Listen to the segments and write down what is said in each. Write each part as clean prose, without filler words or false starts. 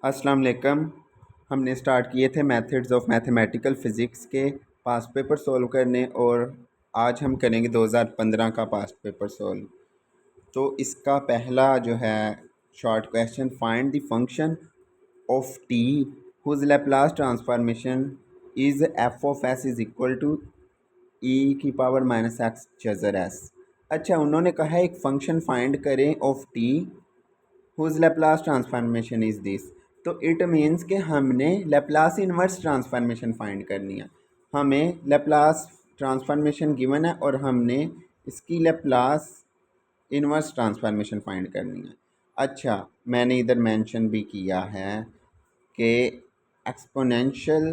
अस्सलाम वालेकुम। हमने स्टार्ट किए थे मेथड्स ऑफ मैथमेटिकल फ़िज़िक्स के पास्ट पेपर सॉल्व करने और आज हम करेंगे 2015 का पास्ट पेपर सॉल्व। तो इसका पहला जो है short question, find the function of T whose Laplace transformation is F of S is equal to E की पावर माइनस एक्स जज़र एस। अच्छा, उन्होंने कहा है एक फ़ंक्शन फाइंड करें of T whose Laplace transformation is this. तो it means कि हमने लैप्लास इन्वर्स ट्रांसफॉर्मेशन फाइंड करनी है। हमें लैप्लास ट्रांसफॉर्मेशन गिवन है और हमने इसकी लैप्लास इन्वर्स ट्रांसफॉर्मेशन फाइंड करनी है। अच्छा, मैंने इधर मेंशन भी किया है कि एक्सपोनेंशियल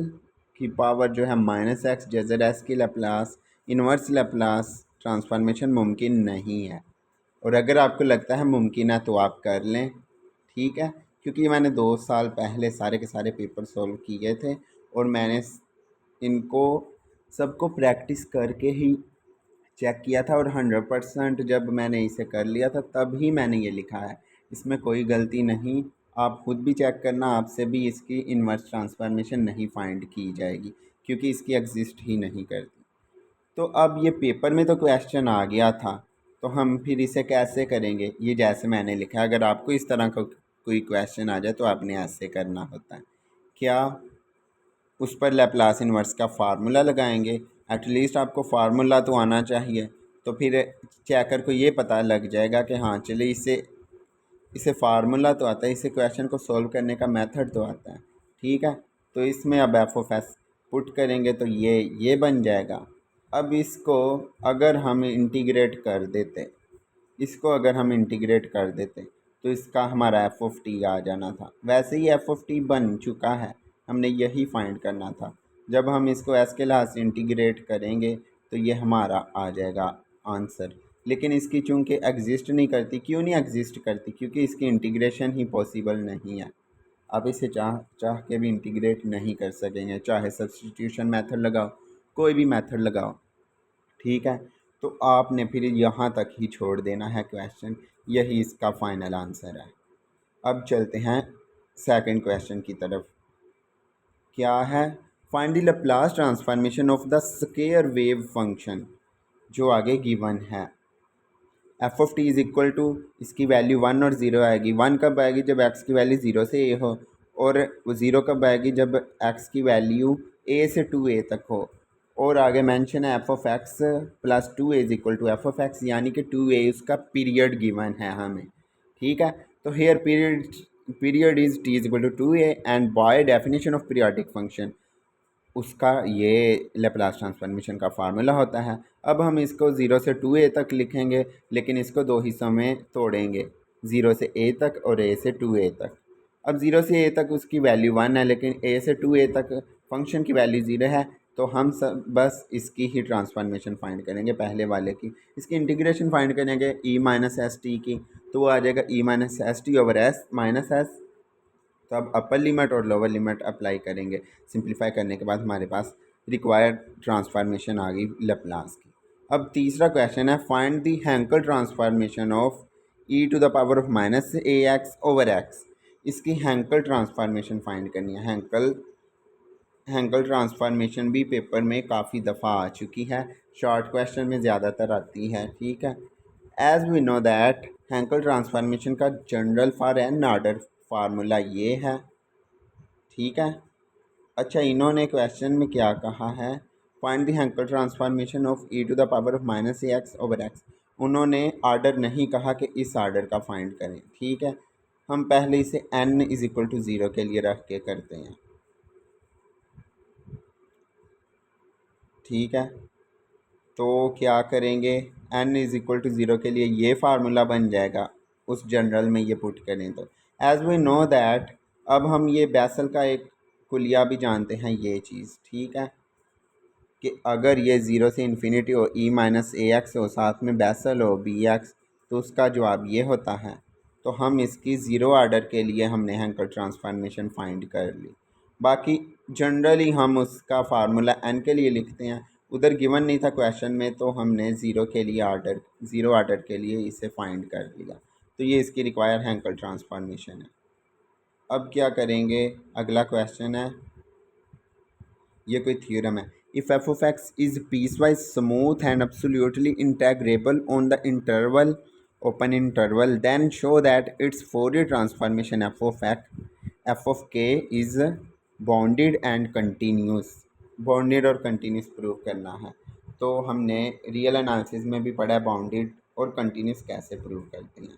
की पावर जो है माइनस एक्स जेज़ड एस की लैप्लास इन्वर्स लैप्लास ट्रांसफॉर्मेशन मुमकिन नहीं है। और अगर आपको लगता है मुमकिन है तो आप कर लें, ठीक है, क्योंकि मैंने 2 साल पहले सारे के सारे पेपर सॉल्व किए थे और मैंने इनको सबको प्रैक्टिस करके ही चेक किया था और 100% जब मैंने इसे कर लिया था तब ही मैंने ये लिखा है। इसमें कोई गलती नहीं, आप खुद भी चेक करना, आपसे भी इसकी इन्वर्स ट्रांसफॉर्मेशन नहीं फाइंड की जाएगी क्योंकि इसकी एग्जिस्ट ही नहीं करती। तो अब ये पेपर में तो क्वेश्चन आ गया था, तो हम फिर इसे कैसे करेंगे? ये जैसे मैंने लिखा है, अगर आपको इस तरह का कोई क्वेश्चन आ जाए तो आपने ऐसे करना होता है। क्या उस पर लैप्लास इन्वर्स का फार्मूला लगाएंगे? एटलीस्ट आपको फार्मूला तो आना चाहिए, तो फिर चेकर को ये पता लग जाएगा कि हाँ चलिए इसे इसे फार्मूला तो आता है, इसे क्वेश्चन को सॉल्व करने का मेथड तो आता है, ठीक है। तो इसमें अब एफ ऑफ एस पुट करेंगे तो ये बन जाएगा। अब इसको अगर हम इंटीग्रेट कर देते इसको अगर हम इंटीग्रेट कर देते तो इसका हमारा एफ ऑफ टी आ जाना था। वैसे ही एफ ऑफ टी बन चुका है, हमने यही फाइंड करना था। जब हम इसको एस के लिहाज से इंटीग्रेट करेंगे तो ये हमारा आ जाएगा आंसर। लेकिन इसकी चूंकि एग्जिस्ट नहीं करती, क्यों नहीं एग्जिस्ट करती? क्योंकि इसकी इंटीग्रेशन ही पॉसिबल नहीं है। आप इसे चाह चाह के भी इंटीग्रेट नहीं कर सकेंगे, चाहे सब्स्टिट्यूशन मेथड लगाओ, कोई भी मेथड लगाओ, ठीक है। तो आपने फिर यहाँ तक ही छोड़ देना है क्वेश्चन, यही इसका फाइनल आंसर है। अब चलते हैं सेकंड क्वेश्चन की तरफ। क्या है? Find the Laplace transformation of the square wave function, जो आगे गिवन है। F of t is equal to, इसकी वैल्यू 1 और 0 आएगी। 1 कब आएगी? जब एक्स की वैल्यू 0 से ए हो, और वो 0 कब आएगी? जब एक्स की वैल्यू ए से 2a तक हो। और आगे मेंशन है f of x plus 2a is equal to f of x, यानी कि 2a उसका पीरियड गिवन है हमें, ठीक है। तो here period is t is equal to 2a and by definition of periodic function उसका ये लैप्लास ट्रांसफॉर्मेशन का फार्मूला होता है। अब हम इसको 0 से 2a तक लिखेंगे, लेकिन इसको दो हिस्सों में तोड़ेंगे, 0 से a तक और a से 2a तक। अब 0 से a तक उसकी वैल्यू 1 है, लेकिन a से 2a तक फंक्शन की वैल्यू 0 है। तो हम सब बस इसकी ही ट्रांसफॉर्मेशन फाइंड करेंगे, पहले वाले की। इसकी इंटीग्रेशन फाइंड करेंगे e माइनस एस टी की, तो वो आ जाएगा e minus S T over S minus S. तो अब अपर लिमिट और लोअर लिमिट अप्लाई करेंगे। सिंप्लीफाई करने के बाद हमारे पास रिक्वायर्ड ट्रांसफॉर्मेशन आ गई लैप्लास की। अब तीसरा क्वेश्चन है, find the Hankel transformation of e to the power of minus a x over x. इसकी हैंकल ट्रांसफॉर्मेशन फाइंड करनी है। हैंकल ट्रांसफॉर्मेशन भी पेपर में काफ़ी दफ़ा आ चुकी है, शॉर्ट क्वेश्चन में ज़्यादातर आती है, ठीक है। As we know that Hankel transformation का general for N order formula ये है, ठीक है। अच्छा, इन्होंने क्वेश्चन में क्या कहा है? Find the Hankel transformation of e to the power of minus a x over x. उन्होंने आर्डर नहीं कहा कि इस आर्डर का फाइंड करें, ठीक है। हम पहले इसे n इज इक्वल टू 0 के लिए रख के करते हैं, ठीक है। तो क्या करेंगे? n इज इक्वल टू 0 के लिए ये फार्मूला बन जाएगा, उस जनरल में ये पुट करें तो। एज वी नो दैट, अब हम ये बेसल का एक कुलिया भी जानते हैं, ये चीज़, ठीक है, कि अगर ये 0 से इन्फिनिटी हो, ई माइनस ए एक्स हो, साथ में बेसल हो बी एक्स, तो उसका जवाब ये होता है। तो हम इसकी ज़ीरो आर्डर के लिए हमने हैंकल ट्रांसफॉर्मेशन फाइंड कर ली। बाकी जनरली हम उसका फार्मूला एन के लिए लिखते हैं, उधर गिवन नहीं था क्वेश्चन में, तो हमने ज़ीरो आर्डर के लिए इसे फाइंड कर लिया। तो ये इसकी रिक्वायर हैंकल ट्रांसफॉर्मेशन है। अब क्या करेंगे, अगला क्वेश्चन है, ये कोई थ्योरम है। If f of x is piecewise smooth and absolutely integrable on the interval open interval then show that it's Fourier transformation f of k is bounded and continuous. Bounded और continuous prove करना है। तो हमने real analysis में भी पढ़ा है bounded और कंटिन्यूस कैसे प्रूव करते हैं।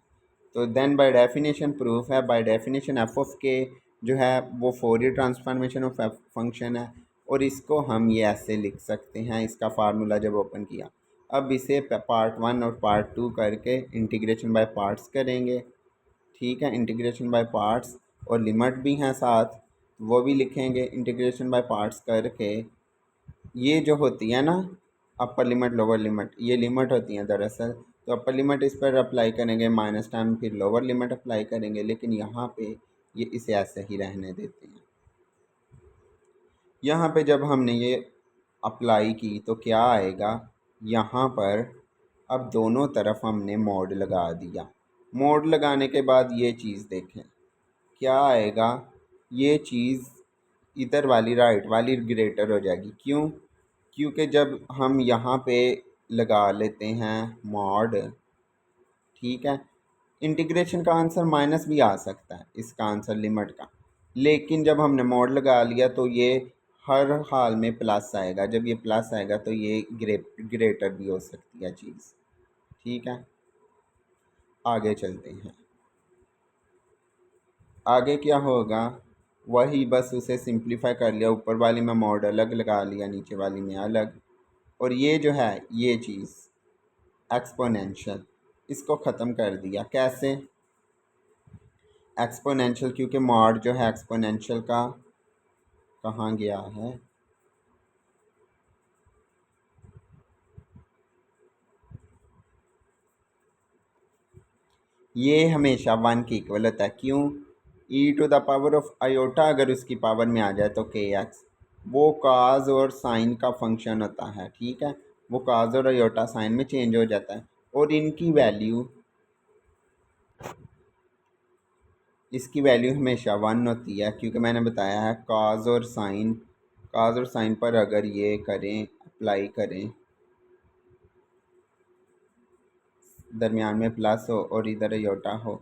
तो देन बाय डेफिनेशन प्रूफ है, बाय डेफिनेशन एफ ऑफ के जो है वो Fourier transformation of F function है, और इसको हम ये ऐसे लिख सकते हैं, इसका फार्मूला जब ओपन किया। अब इसे पार्ट 1 और पार्ट 2 करके इंटीग्रेशन बाय पार्ट्स करेंगे। ठीक है, इंटीग्रेशन बाय पार्ट्स और लिमिट भी हैं साथ, वो भी लिखेंगे इंटीग्रेशन बाय पार्ट्स करके। ये जो होती है ना अपर लिमिट लोअर लिमिट, ये लिमिट होती हैं दरअसल। तो अपर लिमिट इस पर अप्लाई करेंगे माइनस टाइम, फिर लोअर लिमिट अप्लाई करेंगे, लेकिन यहाँ पे ये इसे ऐसे ही रहने देते हैं। यहाँ पे जब हमने ये अप्लाई की तो क्या आएगा, यहाँ पर अब दोनों तरफ हमने मोड लगा दिया। मोड लगाने के बाद ये चीज़ देखें क्या आएगा, ये चीज़ इधर वाली राइट वाली ग्रेटर हो जाएगी। क्यों? क्योंकि जब हम यहाँ पे लगा लेते हैं मॉड, ठीक है, इंटीग्रेशन का आंसर माइनस भी आ सकता है, इसका आंसर लिमिट का, लेकिन जब हमने मॉड लगा लिया तो ये हर हाल में प्लस आएगा। जब ये प्लस आएगा तो ये ग्रेटर भी हो सकती है चीज़। ठीक है, आगे चलते हैं। आगे क्या होगा, वही बस उसे सिंप्लीफाई कर लिया, ऊपर वाली में मॉड अलग लगा लिया, नीचे वाली में अलग। और ये जो है ये चीज़ एक्सपोनेंशियल, इसको ख़त्म कर दिया। कैसे? एक्सपोनेंशियल, क्योंकि मॉड जो है एक्सपोनेंशियल का कहाँ गया है, ये हमेशा 1 के इक्वल होता है। क्यों? E to the power of iota अगर उसकी पावर में आ जाए तो के एक्स, वो काज और साइन का फंक्शन होता है। ठीक है, वो काज और आयोटा साइन में चेंज हो जाता है, और इनकी वैल्यू, इसकी वैल्यू हमेशा 1 होती है, क्योंकि मैंने बताया है काज और साइन पर अगर ये करें अप्लाई करें, दरमियान में प्लस हो और इधर आयोटा हो,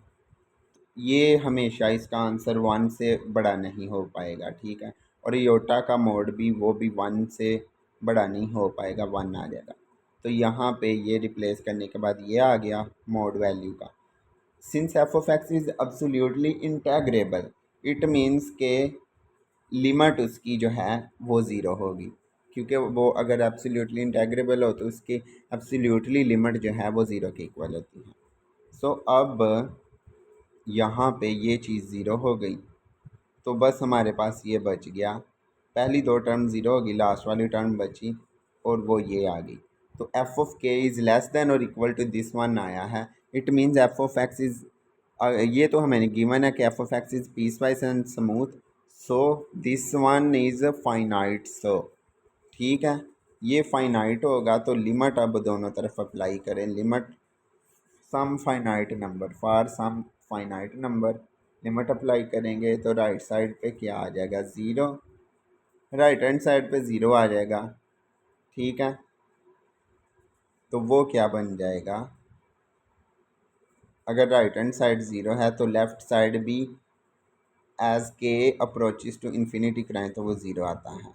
ये हमेशा इसका आंसर 1 से बड़ा नहीं हो पाएगा। ठीक है, और योटा का मोड भी वो भी 1 से बड़ा नहीं हो पाएगा, 1 आ जाएगा। तो यहाँ पे ये रिप्लेस करने के बाद ये आ गया मोड वैल्यू का। Since F of x is absolutely integrable, it means के लिमिट उसकी जो है वो ज़ीरो होगी, क्योंकि वो अगर एब्सोल्युटली इंटेग्रेबल हो तो उसकी एब्सोल्युटली लिमिट जो है वो ज़ीरो के इक्वल होती है। सो अब यहाँ पे ये चीज़ ज़ीरो हो गई, तो बस हमारे पास ये बच गया, पहली दो टर्म ज़ीरो होगी, लास्ट वाली टर्म बची और वो ये आ गई। तो f of k is less than और इक्वल टू दिस वन आया है। It means f of x is, ये तो हमें गिवन है कि f of x is piecewise and smooth, so this one is finite. So ठीक है, ये फाइनाइट होगा तो लिमिट अब दोनों तरफ अप्लाई करें। Limit some finite number for some finite number, limit apply करेंगे तो राइट साइड पे क्या आ जाएगा, ज़ीरो। राइट हैंड साइड पे ज़ीरो आ जाएगा। ठीक है, तो वो क्या बन जाएगा, अगर राइट हैंड साइड ज़ीरो है तो लेफ़्ट साइड भी एज के अप्रोचेस टू इन्फिनिटी कराएं तो वो ज़ीरो आता है।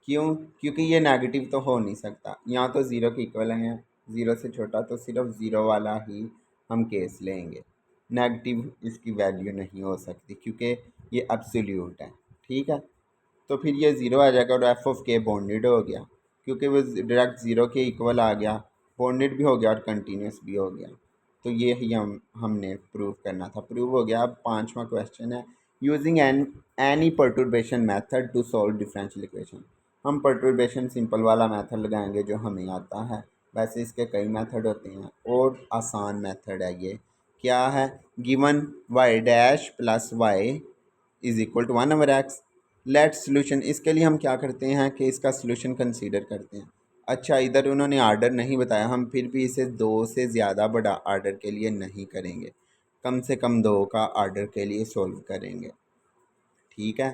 क्यों? क्योंकि ये नेगेटिव तो हो नहीं सकता, यहाँ तो ज़ीरो के इक्वल है, ज़ीरो से छोटा, तो सिर्फ ज़ीरो वाला ही हम केस लेंगे, नेगेटिव इसकी वैल्यू नहीं हो सकती क्योंकि ये एब्सोल्यूट है। ठीक है, तो फिर ये ज़ीरो आ जाएगा और एफ ऑफ के बॉन्डेड हो गया, क्योंकि वो डायरेक्ट ज़ीरो के इक्वल आ गया, बॉन्डेड भी हो गया और कंटिन्यूस भी हो गया। तो ये ही हमने प्रूव करना था, प्रूव हो गया। अब पांचवा क्वेश्चन है, using any perturbation method to solve differential equation. हम परटुर्बेशन सिंपल वाला मेथड लगाएंगे जो हमें आता है, वैसे इसके कई मेथड होते हैं और आसान मेथड है ये। क्या है, given y dash plus y is equal to 1/x, let solution. इसके लिए हम क्या करते हैं कि इसका सोल्यूशन कंसीडर करते हैं। अच्छा, इधर उन्होंने आर्डर नहीं बताया, हम फिर भी इसे दो से ज़्यादा बड़ा आर्डर के लिए नहीं करेंगे, कम से कम दो का आर्डर के लिए सोल्व करेंगे। ठीक है,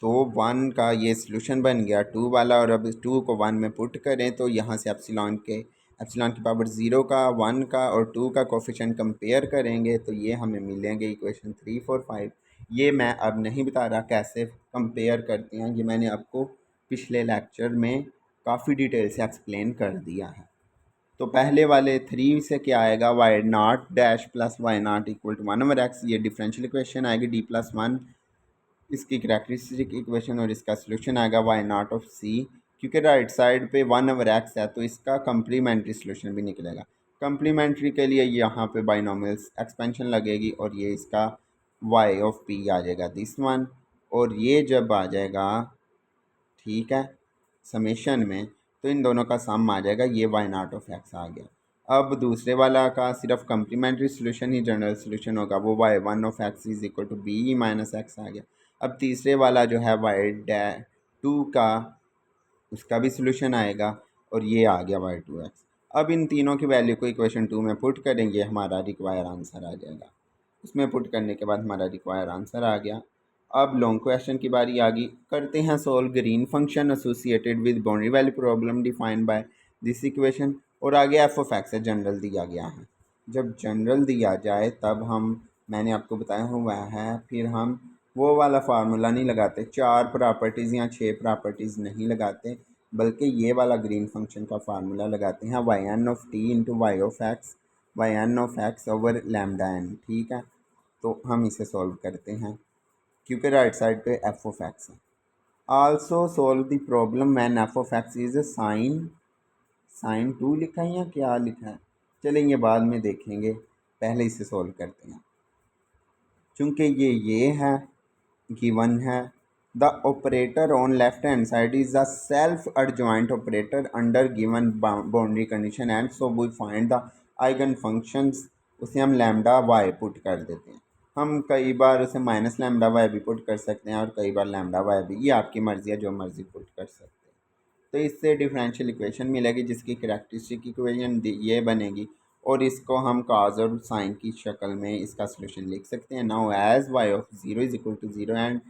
तो 1 का ये सॉल्यूशन बन गया 2 वाला, और अब 2 को 1 में पुट करें तो यहाँ से एप्सिलॉन की पावर 0 का, 1 का और 2 का कोफिशिएंट कंपेयर करेंगे तो ये हमें मिलेंगे इक्वेशन 3 4 5। ये मैं अब नहीं बता रहा कैसे कंपेयर करते हैं, ये मैंने आपको पिछले लेक्चर में काफ़ी डिटेल से एक्सप्लेन कर दिया है। तो पहले वाले 3 से क्या आएगा, y not dash plus y not equal to 1/x, ये डिफरेंशियल इक्वेशन आएगी। d+1 इसकी करैक्टरिस्टिक इक्वेशन, और इसका सोल्यूशन आएगा वाई नॉट ऑफ सी। क्योंकि राइट साइड पे 1/x है तो इसका कम्प्लीमेंट्री सोल्यूशन भी निकलेगा। कम्प्लीमेंट्री के लिए यहाँ पे बाइनोमियल्स एक्सपेंशन लगेगी और ये इसका वाई ऑफ पी आ जाएगा दिस वन, और ये जब आ जाएगा, ठीक है, समेशन में, तो इन दोनों का सम आ जाएगा, ये वाई नॉट ऑफ एक्स आ गया। अब दूसरे वाला का सिर्फ कम्प्लीमेंट्री सोल्यूशन ही जनरल सोल्यूशन होगा, वो y one of x is equal to b minus x आ गया। अब तीसरे वाला जो है वाई डै टू का, उसका भी सोल्यूशन आएगा, और ये आ गया वाई टू एक्स। अब इन तीनों की वैल्यू को इक्वेशन 2 में पुट करेंगे, हमारा रिक्वायर आंसर आ जाएगा। उसमें पुट करने के बाद हमारा रिक्वायर आंसर आ गया। अब लॉन्ग क्वेश्चन की बारी आ गई, करते हैं solve green function associated with boundary value problem defined by this equation. और आगे एफ ऑफ एक्स है, जनरल दिया गया है। जब जनरल दिया जाए तब हम, मैंने आपको बताया हुआ है, फिर हम वो वाला फार्मूला नहीं लगाते, 4 प्रॉपर्टीज़ या 6 प्रॉपर्टीज़ नहीं लगाते, बल्कि ये वाला ग्रीन फंक्शन का फार्मूला लगाते हैं, y n of t into y of x, y n of x over lambda n. ठीक है, तो हम इसे सॉल्व करते हैं क्योंकि राइट साइड पे एफ ऑफ एक्स है। Also solve the problem when f of x is sine 2 लिखा है या क्या लिखा है, चलेंगे बाद में देखेंगे, पहले इसे सॉल्व करते हैं। चूँकि ये है गिवन है, the operator on left hand side is the self adjoint operator under given boundary condition, and so we find the eigen functions. उसे हम लैम्डा वाई पुट कर देते हैं। हम कई बार उसे माइनस लैम्डा वाई भी पुट कर सकते हैं और कई बार लैम्डा वाई भी, ये आपकी मर्ज़ी है, जो मर्ज़ी पुट कर सकते हैं। तो इससे डिफरेंशियल इक्वेशन मिलेगी जिसकी करैक्टरिस्टिक इक्वेशन ये बनेगी, और इसको हम काज और साइन की शक्ल में इसका सोल्यूशन लिख सकते हैं। Now as y of zero is equal to zero, and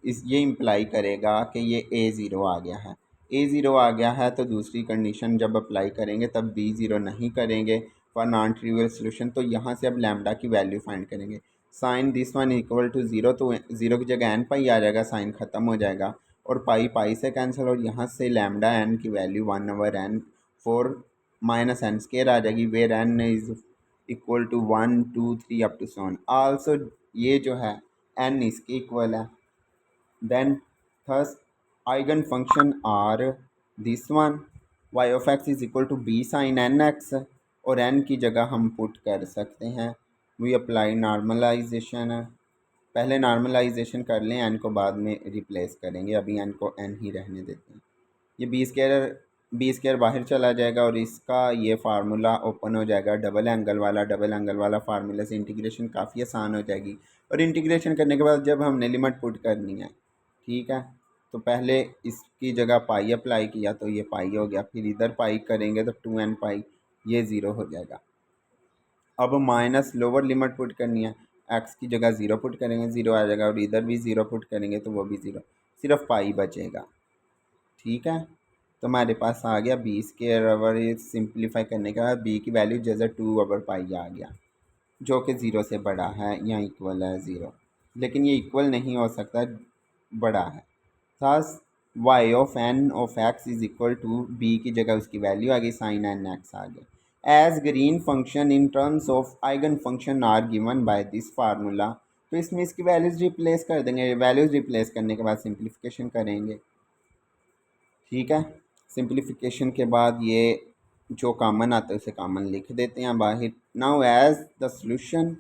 इस ये इम्प्लाई करेगा कि ये ए ज़ीरो आ गया है। ए ज़ीरो आ गया है तो दूसरी कंडीशन जब अप्लाई करेंगे तब बी ज़ीरो नहीं करेंगे फॉर नॉन ट्रिवियल सोल्यूशन। तो यहाँ से अब लैम्डा की वैल्यू फाइंड करेंगे। Sine this one equal to zero, तो ज़ीरो की जगह एन पाई आ जाएगा, साइन ख़त्म हो जाएगा, और पाई पाई से कैंसिल, और यहाँ से लैम्डा एन की value 1/n 4 minus n square आ जाएगी, where n is equal to 1 2 3 up to so on. Also ये जो है एन इसके इक्वल है। Then thus eigen function are this one, y of x is equal to b sine n x, और n की जगह हम पुट कर सकते हैं, वी अप्लाई नॉर्मलाइजेशन। पहले नॉर्मलाइजेशन कर लें, एन को बाद में रिप्लेस करेंगे, अभी एन को एन ही रहने देते हैं। ये बी स्क्वायर बाहर चला जाएगा और इसका ये फार्मूला ओपन हो जाएगा, डबल एंगल वाला फार्मूला से इंटीग्रेशन काफ़ी आसान हो जाएगी। और इंटीग्रेशन करने के बाद जब हमने लिमिट पुट करनी है, ठीक है, तो पहले इसकी जगह पाई अप्लाई किया तो ये पाई हो गया, फिर इधर पाई करेंगे तो 2n पाई, ये ज़ीरो हो जाएगा। अब माइनस लोअर लिमिट पुट करनी है, एक्स की जगह ज़ीरो पुट करेंगे, ज़ीरो आ जाएगा, और इधर भी ज़ीरो पुट करेंगे तो वो भी ज़ीरो, सिर्फ पाई बचेगा। ठीक है, तो हमारे पास आ गया बी स्क्वायर ओवर, ये सिंप्लीफाई करने के बाद बी की वैल्यू जैसे 2/पाई आ गया, जो कि ज़ीरो से बड़ा है या इक्वल है ज़ीरो, लेकिन ये इक्वल नहीं हो सकता, बड़ा है। Thus y of n of x is equal to b की जगह उसकी वैल्यू आ गई, साइन एन एक्स आ गया। As Green function in terms of eigen function are given by this formula, तो इसमें इसकी वैल्यूज़ रिप्लेस कर देंगे, वैल्यूज़ रिप्लेस करने के बाद सिंप्लीफिकेशन करेंगे। ठीक है, सिंप्लीफिकेशन के बाद ये जो कॉमन आता है उसे कॉमन लिख देते हैं बाहर। Now as the solution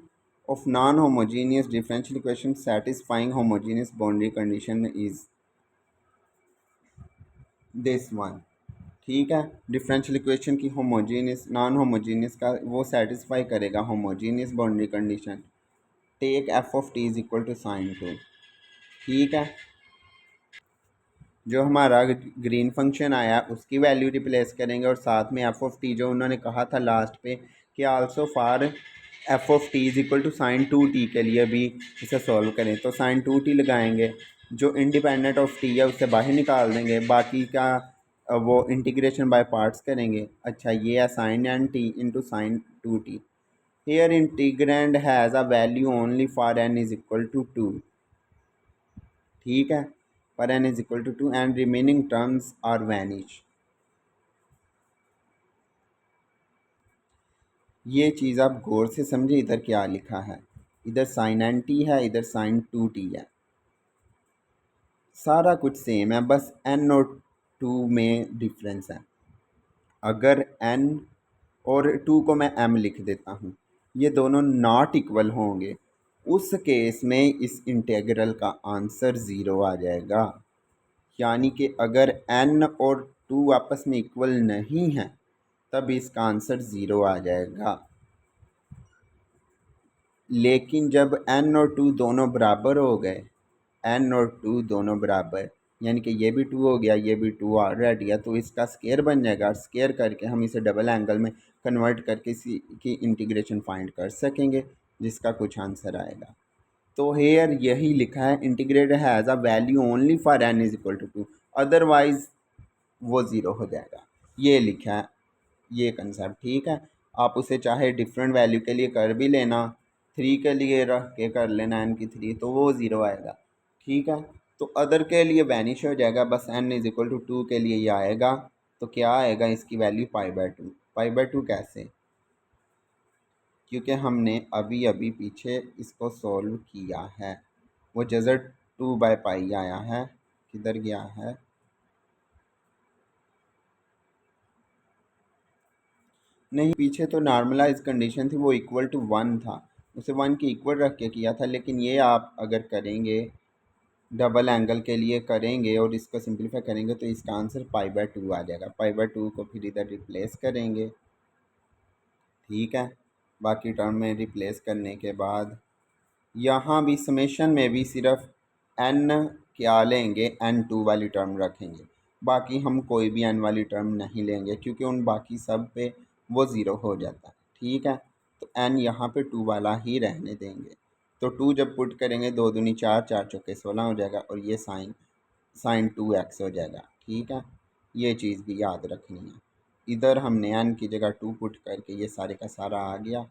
of non homogeneous differential equation satisfying homogeneous boundary condition is this one. ठीक है, डिफरेंशियल इक्वेशन की होमोजीनियस नॉन होमोजीनियस का वो सेटिस्फाई करेगा homogeneous boundary condition, take f of t is equal to sine 2। ठीक है, जो हमारा ग्रीन फंक्शन आया उसकी वैल्यू रिप्लेस करेंगे, और साथ में एफ ऑफ टी जो उन्होंने कहा था लास्ट पे कि also for f of t is equal to sine two t के लिए भी इसे सॉल्व करें तो साइन टू टी लगाएंगे, जो इंडिपेंडेंट ऑफ टी है उससे बाहर निकाल देंगे, बाकी का वो इंटीग्रेशन बाय पार्ट्स करेंगे। अच्छा, ये है sine n t into sine two t. Here integrand has a value only for n is equal to two. ठीक है, for n is equal to two and remaining terms are vanish. ये चीज़ आप गौर से समझे, इधर क्या लिखा है, इधर साइन एन टी है, इधर साइन टू टी है, सारा कुछ सेम है, बस एन और टू में डिफरेंस है। अगर एन और टू को मैं एम लिख देता हूँ, ये दोनों नॉट इक्वल होंगे, उस केस में इस इंटीग्रल का आंसर ज़ीरो आ जाएगा। यानी कि अगर एन और टू आपस में इक्वल नहीं हैं तब इसका आंसर ज़ीरो आ जाएगा। लेकिन जब एन और टू दोनों बराबर हो गए, एन और टू दोनों बराबर, यानी कि ये भी टू हो गया, ये भी टू ऑलरेडी है, तो इसका स्केयर बन जाएगा, और स्केयर करके हम इसे डबल एंगल में कन्वर्ट करके इसी की इंटीग्रेशन फाइंड कर सकेंगे, जिसका कुछ आंसर आएगा। तो हेयर यही लिखा है, integrate has a value only for n is equal to two, otherwise वो ज़ीरो हो जाएगा, ये लिखा है ये कंसेप्ट। ठीक है, आप उसे चाहे डिफरेंट वैल्यू के लिए कर भी लेना, थ्री के लिए रख के कर लेना एन की थ्री, तो वो ज़ीरो आएगा। ठीक है, तो अदर के लिए वैनिश हो जाएगा, बस n is equal to two के लिए ये आएगा। तो क्या आएगा, इसकी value pi by two. Pi by two कैसे, क्योंकि हमने अभी अभी पीछे इसको सॉल्व किया है, वो जज़र टू बाई पाई आया है, किधर गया है, नहीं पीछे तो नॉर्मलाइज कंडीशन थी, वो इक्वल टू वन था, उसे वन के इक्वल रख के किया था। लेकिन ये आप अगर करेंगे डबल एंगल के लिए करेंगे और इसको सिंप्लीफाई करेंगे तो इसका आंसर पाई बाय टू आ जाएगा। पाई बाय टू को फिर इधर रिप्लेस करेंगे। ठीक है, बाकी टर्म में रिप्लेस करने के बाद यहाँ भी समेशन में भी सिर्फ एन क्या लेंगे, एन टू वाली टर्म रखेंगे, बाकी हम कोई भी एन वाली टर्म नहीं लेंगे, क्योंकि उन बाकी सब पे वो ज़ीरो हो जाता है। ठीक है, तो एन यहाँ पे टू वाला ही रहने देंगे। तो टू जब पुट करेंगे, दो दूनी चार, चार चौके 16 हो जाएगा, और ये साइन साइन टू एक्स हो जाएगा। ठीक है, ये चीज़ भी याद रखनी है। इधर हमने एन की जगह टू पुट करके ये सारे का सारा आ गया,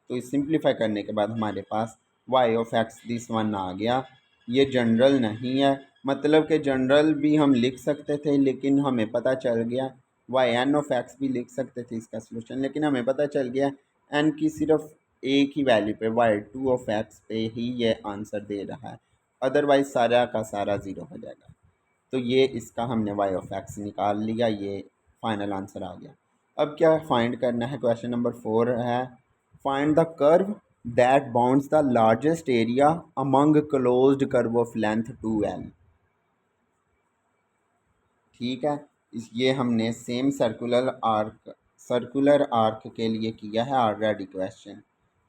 तो इस सिंप्लीफाई करने के बाद हमारे पास y of x this one आ गया। ये जनरल नहीं है, मतलब कि जनरल भी हम लिख सकते थे, लेकिन हमें पता चल गया वाई एन ऑफ एक्स भी लिख सकते थे इसका सलूशन, लेकिन हमें पता चल गया एन की सिर्फ एक ही वैल्यू पे, वाई टू ऑफ एक्स पे ही ये आंसर दे रहा है, अदरवाइज सारा का सारा ज़ीरो हो जाएगा। तो ये इसका हमने वाई ऑफ एक्स निकाल लिया, ये फाइनल आंसर आ गया। अब क्या फाइंड करना है, क्वेश्चन नंबर 4 है, find the curve that bounds the largest area among closed curve of length 2l। ठीक है, ये हमने सेम सर्कुलर आर्क के लिए किया है ऑलरेडी क्वेश्चन,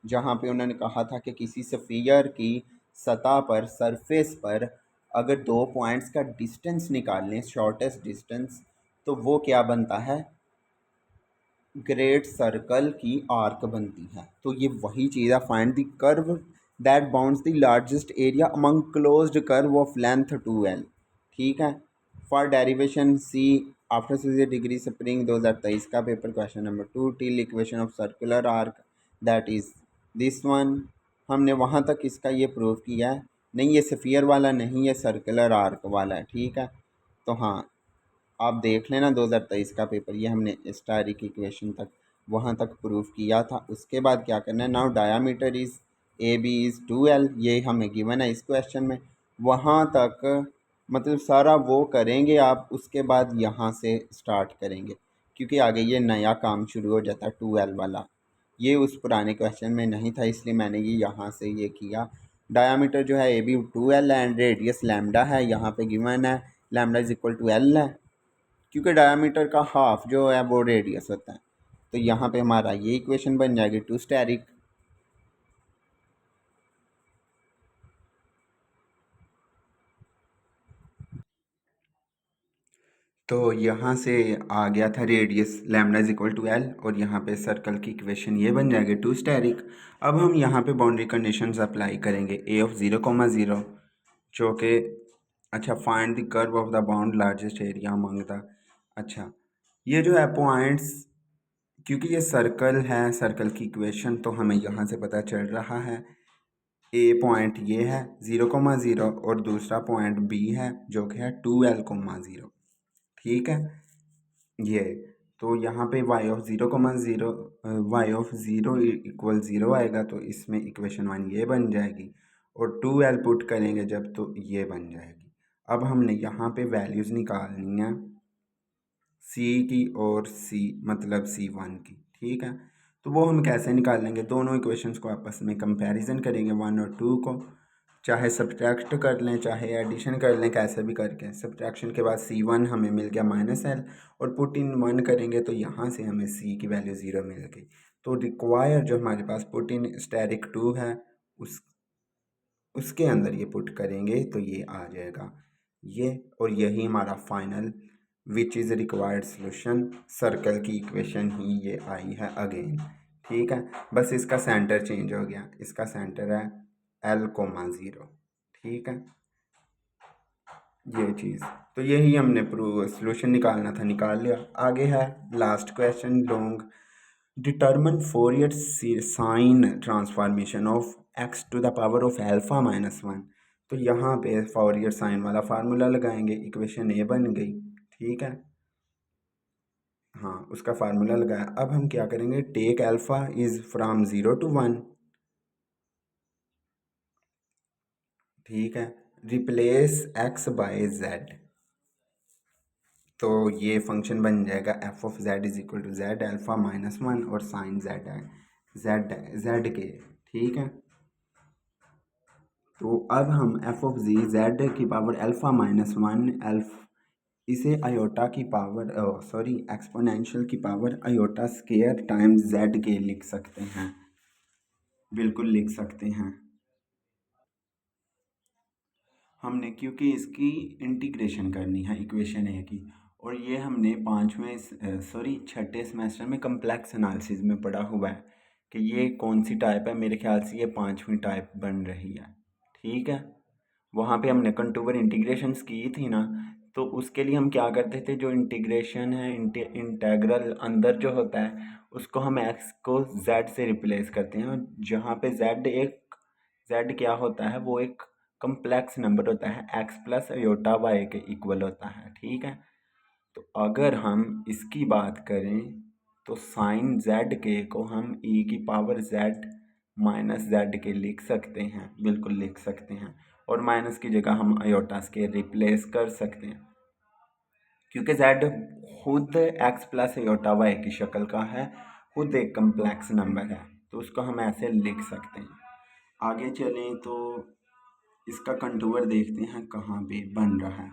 जहाँ पे उन्होंने कहा था कि किसी स्फीयर की सतह पर, सरफेस पर अगर दो पॉइंट्स का डिस्टेंस निकाल लें, शॉर्टेस्ट डिस्टेंस, तो वो क्या बनता है, ग्रेट सर्कल की आर्क बनती है। तो ये वही चीज़ है, find the curve that bounds the largest area among closed curve of length 2l। ठीक है, for derivation see after seizer degree spring 2023 का paper question number 2 till equation of circular arc that is this one. हमने वहाँ तक इसका ये prove किया है, नहीं ये स्फीयर वाला नहीं, ये सर्कुलर आर्क वाला है। ठीक है, तो हाँ आप देख लेना 2023 का पेपर, ये हमने स्टैटिक इक्वेशन तक वहाँ तक प्रूव किया था। उसके बाद क्या करना है, now diameter is A B is 2l, ये हमें गिवन है इस क्वेश्चन में, वहाँ तक मतलब सारा वो करेंगे आप, उसके बाद यहाँ से स्टार्ट करेंगे, क्योंकि आगे ये नया काम शुरू हो जाता है 2l वाला, ये उस पुराने क्वेश्चन में नहीं था, इसलिए मैंने ये यहाँ से ये किया। डायामीटर जो है ए बी 2l है एंड रेडियस लैम्डा है, यहाँ पे गिवन है lambda is equal to l है, क्योंकि डायमीटर का हाफ जो है वो रेडियस होता है। तो यहाँ पे हमारा ये इक्वेशन बन जाएगी टू स्टेरिक। तो यहाँ से आ गया था radius lambda is equal to l, और यहाँ पे सर्कल की इक्वेशन ये बन जाएगी टू स्टेरिक। अब हम यहाँ पे बाउंड्री कंडीशंस अप्लाई करेंगे ए ऑफ 0,0, जो कि अच्छा find the curve of the bound largest area मांगता। अच्छा ये जो है पॉइंट्स, क्योंकि ये सर्कल है, सर्कल की इक्वेशन तो हमें यहाँ से पता चल रहा है ए पॉइंट ये है 0,0 और दूसरा पॉइंट बी है जो कि है 2l,0। ठीक है ये, तो यहाँ पे y(0,0) y(0) = 0 आएगा, तो इसमें इक्वेशन 1 ये बन जाएगी, और 2l पुट करेंगे जब तो ये बन जाएगी। अब हमने यहाँ पे वैल्यूज़ निकालनी है c की और c मतलब c1 की। ठीक है, तो वो हम कैसे निकाल लेंगे, दोनों इक्वेशंस को आपस में कंपैरिजन करेंगे 1 और 2 को, चाहे सब्ट्रैक्ट कर लें चाहे एडिशन कर लें, कैसे भी करके। सब्ट्रैक्शन के बाद c1 हमें मिल गया -l, और पुट इन 1 करेंगे तो यहाँ से हमें c की वैल्यू 0 मिल गई। तो रिक्वायर जो हमारे पास पुट इन स्टेरिक 2 है उसके अंदर ये पुट करेंगे तो ये आ जाएगा ये, और यही हमारा final which is required solution, circle की इक्वेशन ही ये आई है अगेन। ठीक है, बस इसका सेंटर चेंज हो गया, इसका सेंटर है l,0। ठीक है ये चीज़, तो यही हमने प्रूव सोल्यूशन निकालना था, निकाल लिया। आगे है last question long, determine Fourier sine transformation of x to the power of alpha -1। तो यहाँ पे फोरियर साइन वाला फार्मूला लगाएंगे, इक्वेशन ए बन गई। ठीक है हाँ, उसका फार्मूला लगाया। अब हम क्या करेंगे, take alpha is from 0 to 1। ठीक है, रिप्लेस x बाय z, तो ये फंक्शन बन जाएगा f(z) = z α-1 और साइन z है z के। ठीक है, तो अब हम f(z) की पावर α-1 इसे आयोटा की पावर एक्सपोनेंशियल की power iota square times z के लिख सकते हैं, बिल्कुल लिख सकते हैं हमने, क्योंकि इसकी इंटीग्रेशन करनी है इक्वेशन ए की। और ये हमने छठे सेमेस्टर में कम्प्लेक्स एनालिसिस में पढ़ा हुआ है कि ये कौन सी टाइप है, मेरे ख्याल से ये 5वीं टाइप बन रही है। ठीक है, वहाँ पे हमने कंटूवर इंटीग्रेशंस की थी ना, तो उसके लिए हम क्या करते थे, जो इंटीग्रेशन है इंटेग्रल अंदर जो होता है उसको हम x को z से रिप्लेस करते हैं, और जहाँ पे z क्या होता है, वो एक कम्प्लेक्स नंबर होता है, x प्लस आयोटा y के इक्वल होता है। ठीक है, तो अगर हम इसकी बात करें तो साइन z के को हम e की पावर z माइनस z के लिख सकते हैं, बिल्कुल लिख सकते हैं, और माइनस की जगह हम आयोटा के रिप्लेस कर सकते हैं, क्योंकि z खुद x प्लस आयोटा y की शक्ल का है, खुद एक कम्प्लेक्स नंबर है, तो उसको हम ऐसे लिख सकते हैं। आगे चलें तो इसका कंटूर देखते हैं कहाँ पे बन रहा है।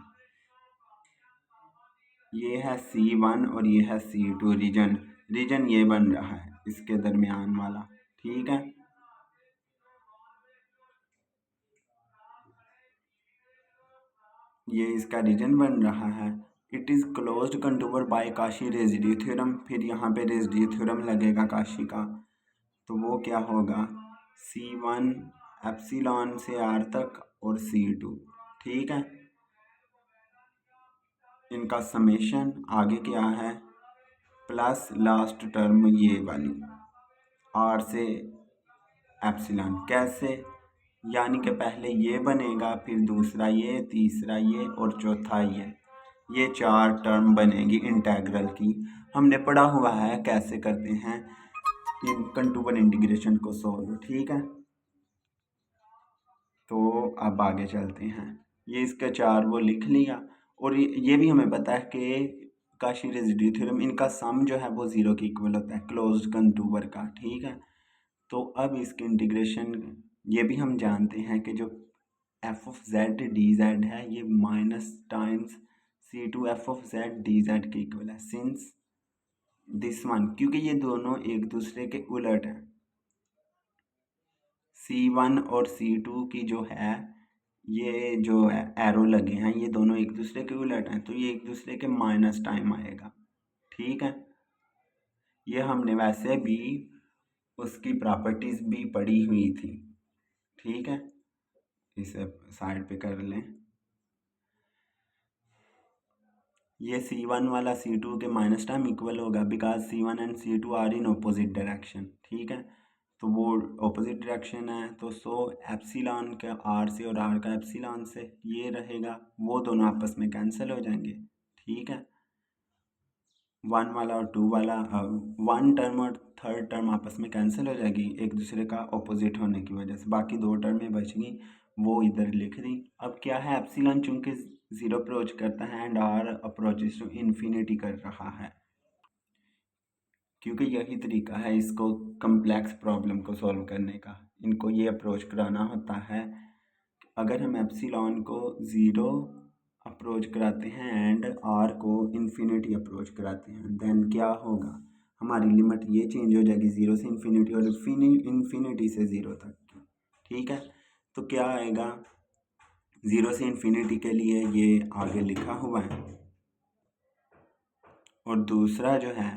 ये है C1 और ये है C2 रीजन ये बन रहा है इसके दरमियान वाला। ठीक है, ये इसका रीजन बन रहा है। It is closed contour by Cauchy residue theorem, फिर यहाँ पे रेजिड्यू थ्योरम लगेगा काशी का, तो वो क्या होगा C1 एप्सिलॉन से R तक और C2। ठीक है, इनका समेशन आगे क्या है प्लस लास्ट टर्म ये वाली R से एप्सिलॉन, कैसे, यानी कि पहले ये बनेगा, फिर दूसरा ये, तीसरा ये और चौथा ये 4 टर्म बनेगी इंटेग्रल की। हमने पढ़ा हुआ है कैसे करते हैं इन कंटूवर इंटीग्रेशन को सॉल्व। ठीक है, तो अब आगे चलते हैं। ये इसका 4 वो लिख लिया, और ये भी हमें पता है कि काशी रेजिड्यू थ्योरम इनका सम जो है वो 0 के इक्वल होता है क्लोज्ड कंटूवर का। ठीक है, तो अब इसके इंटीग्रेशन ये भी हम जानते हैं कि जो f(z) है ये माइनस टाइम्स C2 f(z) के इक्वल है, सिंस दिस वन, क्योंकि ये दोनों एक दूसरे के उलट हैं। C1 और C2 की जो है ये जो एरो लगे हैं ये दोनों एक दूसरे के उलट हैं, तो ये एक दूसरे के माइनस टाइम आएगा। ठीक है, ये हमने वैसे भी उसकी प्रॉपर्टीज भी पढ़ी हुई थी। ठीक है, इसे साइड पे कर लें। ये C1 वाला C2 के माइनस टाइम इक्वल होगा because C1 and C2 are in opposite direction. ठीक है, तो वो ऑपोजिट डायरेक्शन है, तो सो एप्सिलॉन का आर से और आर का एप्सिलॉन से ये रहेगा, वो दोनों आपस में कैंसिल हो जाएंगे। ठीक है, वन वाला और टू वाला वन टर्म और थर्ड टर्म आपस में कैंसिल हो जाएगी एक दूसरे का ऑपोजिट होने की वजह से, बाकी दो टर्में बच गई, वो इधर लिख दी। अब क्या है, एप्सिलॉन चूंकि जीरो अप्रोच करता है and r approaches to infinity कर रहा है, क्योंकि यही तरीका है इसको कम्प्लेक्स प्रॉब्लम को सॉल्व करने का, इनको ये अप्रोच कराना होता है। अगर हम एप्सिलॉन को ज़ीरो अप्रोच कराते हैं एंड आर को इन्फिनिटी अप्रोच कराते हैं, देन क्या होगा, हमारी लिमिट ये चेंज हो जाएगी ज़ीरो से इन्फिनिटी और इन्फिनिटी से ज़ीरो तक की। ठीक है, तो क्या आएगा, ज़ीरो से इन्फिनिटी के लिए ये आगे लिखा हुआ है, और दूसरा जो है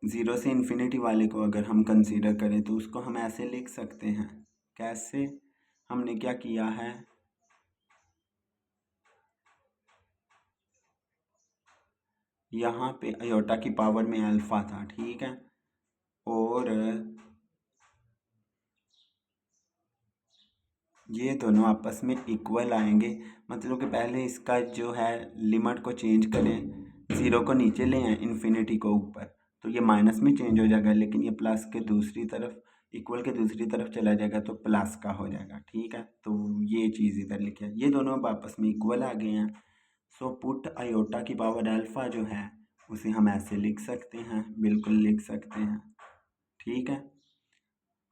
ज़ीरो से इन्फिनिटी वाले को अगर हम कंसीडर करें तो उसको हम ऐसे लिख सकते हैं। कैसे, हमने क्या किया है, यहाँ पे अयोटा की पावर में अल्फ़ा था। ठीक है, और ये दोनों आपस में इक्वल आएंगे, मतलब कि पहले इसका जो है लिमिट को चेंज करें, ज़ीरो को नीचे ले आए इन्फिनिटी को ऊपर, तो ये माइनस में चेंज हो जाएगा, लेकिन ये प्लस के दूसरी तरफ, इक्वल के दूसरी तरफ चला जाएगा तो प्लस का हो जाएगा। ठीक है, तो ये चीज़ इधर लिखे है, ये दोनों अब आपस में इक्वल आ गए हैं। सो पुट अयोटा की पावर अल्फ़ा जो है उसे हम ऐसे लिख सकते हैं, बिल्कुल लिख सकते हैं। ठीक है,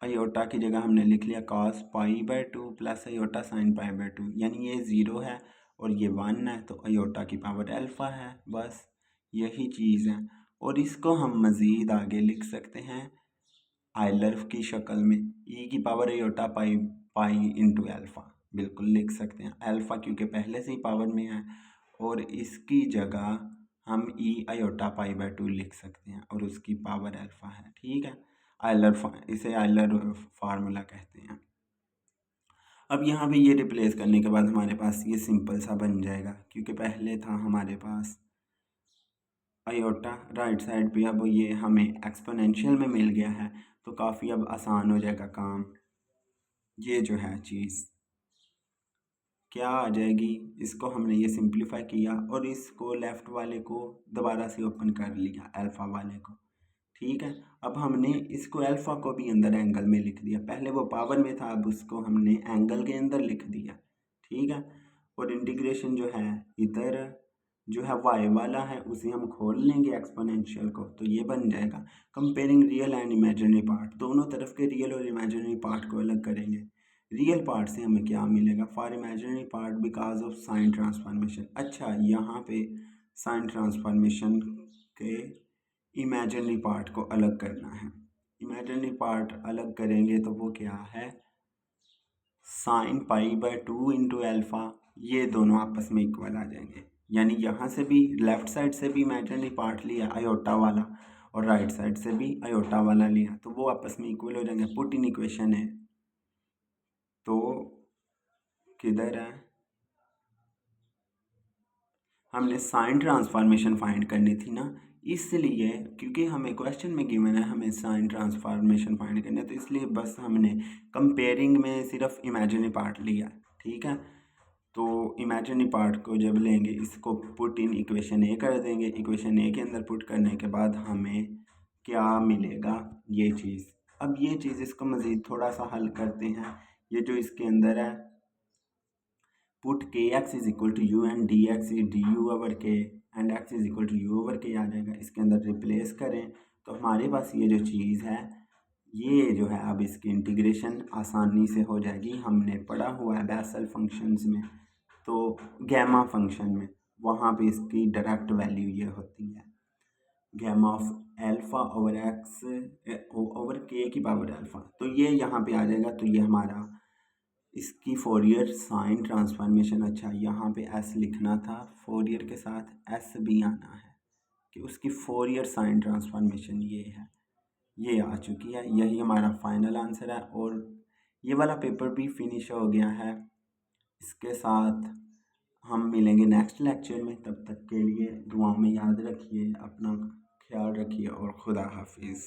अयोटा की जगह हमने लिख लिया cos pi by two plus iota sine pi by to, यानी ये ज़ीरो है और ये वन है, तो अयोटा की पावर अल्फ़ा है, बस यही चीज़ है। और इसको हम मज़ीद आगे लिख सकते हैं आइलर की शक्ल में, ई की पावर अयोटा पाई पाई इंटू अल्फ़ा, बिल्कुल लिख सकते हैं अल्फ़ा क्योंकि पहले से ही पावर में है, और इसकी जगह हम ई अयोटा पाई बाय टू लिख सकते हैं और उसकी पावर अल्फ़ा है। ठीक है, इसे आइलर फार्मूला कहते हैं। अब यहाँ पे ये रिप्लेस करने के बाद हमारे पास ये सिंपल सा बन जाएगा, क्योंकि पहले था हमारे पास अयोटा राइट साइड पे, अब ये हमें एक्सपोनेंशियल में मिल गया है, तो काफ़ी अब आसान हो जाएगा काम। ये जो है चीज़ क्या आ जाएगी, इसको हमने ये सिंप्लीफाई किया और इसको लेफ़्ट वाले को दोबारा से ओपन कर लिया अल्फ़ा वाले को। ठीक है, अब हमने इसको अल्फ़ा को भी अंदर एंगल में लिख दिया, पहले वो पावर में था अब उसको हमने एंगल के अंदर लिख दिया। ठीक है, और इंटीग्रेशन जो है इधर जो है वाई वाला है उसे हम खोल लेंगे एक्सपोनेंशियल को, तो ये बन जाएगा comparing real and imaginary part, दोनों तरफ के रियल और इमेजिनरी पार्ट को अलग करेंगे। रियल पार्ट से हमें क्या मिलेगा, for imaginary part because of sine transformation. अच्छा, यहाँ पे साइन ट्रांसफॉर्मेशन के इमेजिनरी पार्ट को अलग करना है, इमेजिनरी पार्ट अलग करेंगे तो वो क्या है, sine pi by two into alpha, ये दोनों आपस में इक्वल आ जाएंगे, यानी यहाँ से भी लेफ़्ट साइड से भी इमेजिनरी पार्ट लिया अयोटा वाला और राइट साइड से भी अयोटा वाला लिया, तो वो आपस में इक्वल हो जाएंगे। पुट इन इक्वेशन है, तो किधर है, हमने साइन ट्रांसफॉर्मेशन फाइंड करनी थी ना, इसलिए क्योंकि हमें क्वेश्चन में गिवन है हमें साइन ट्रांसफॉर्मेशन फाइंड करना है, तो इसलिए बस हमने कंपेयरिंग में सिर्फ इमेजिनरी पार्ट लिया। ठीक है, तो इमेजिनरी पार्ट को जब लेंगे इसको पुट इन इक्वेशन ए कर देंगे, इक्वेशन ए के अंदर पुट करने के बाद हमें क्या मिलेगा, ये चीज़। अब ये चीज़ इसको मज़ीद थोड़ा सा हल करते हैं, ये जो इसके अंदर है put k x is equal to u and d x d u over k and x is equal to u over k आ जाएगा, इसके अंदर रिप्लेस करें तो हमारे पास ये जो चीज़ है ये जो है अब इसकी इंटीग्रेशन आसानी से हो जाएगी। हमने पढ़ा हुआ है बेसल फंक्शंस में, तो गैमा फंक्शन में वहाँ पे इसकी डायरेक्ट वैल्यू ये होती है gamma of alpha over x over k की पावर अल्फ़ा, तो ये यहाँ पे आ जाएगा, तो ये हमारा इसकी फोरियर साइन ट्रांसफॉर्मेशन, अच्छा यहाँ पे एस लिखना था, फोरियर के साथ एस भी आना है कि उसकी फोरियर साइन ट्रांसफॉर्मेशन ये है, ये आ चुकी है। यही हमारा फाइनल आंसर है और ये वाला पेपर भी फिनिश हो गया है। इसके साथ हम मिलेंगे नेक्स्ट लेक्चर में, तब तक के लिए दुआ में याद रखिए, अपना ख्याल रखिए और खुदा हाफिज़।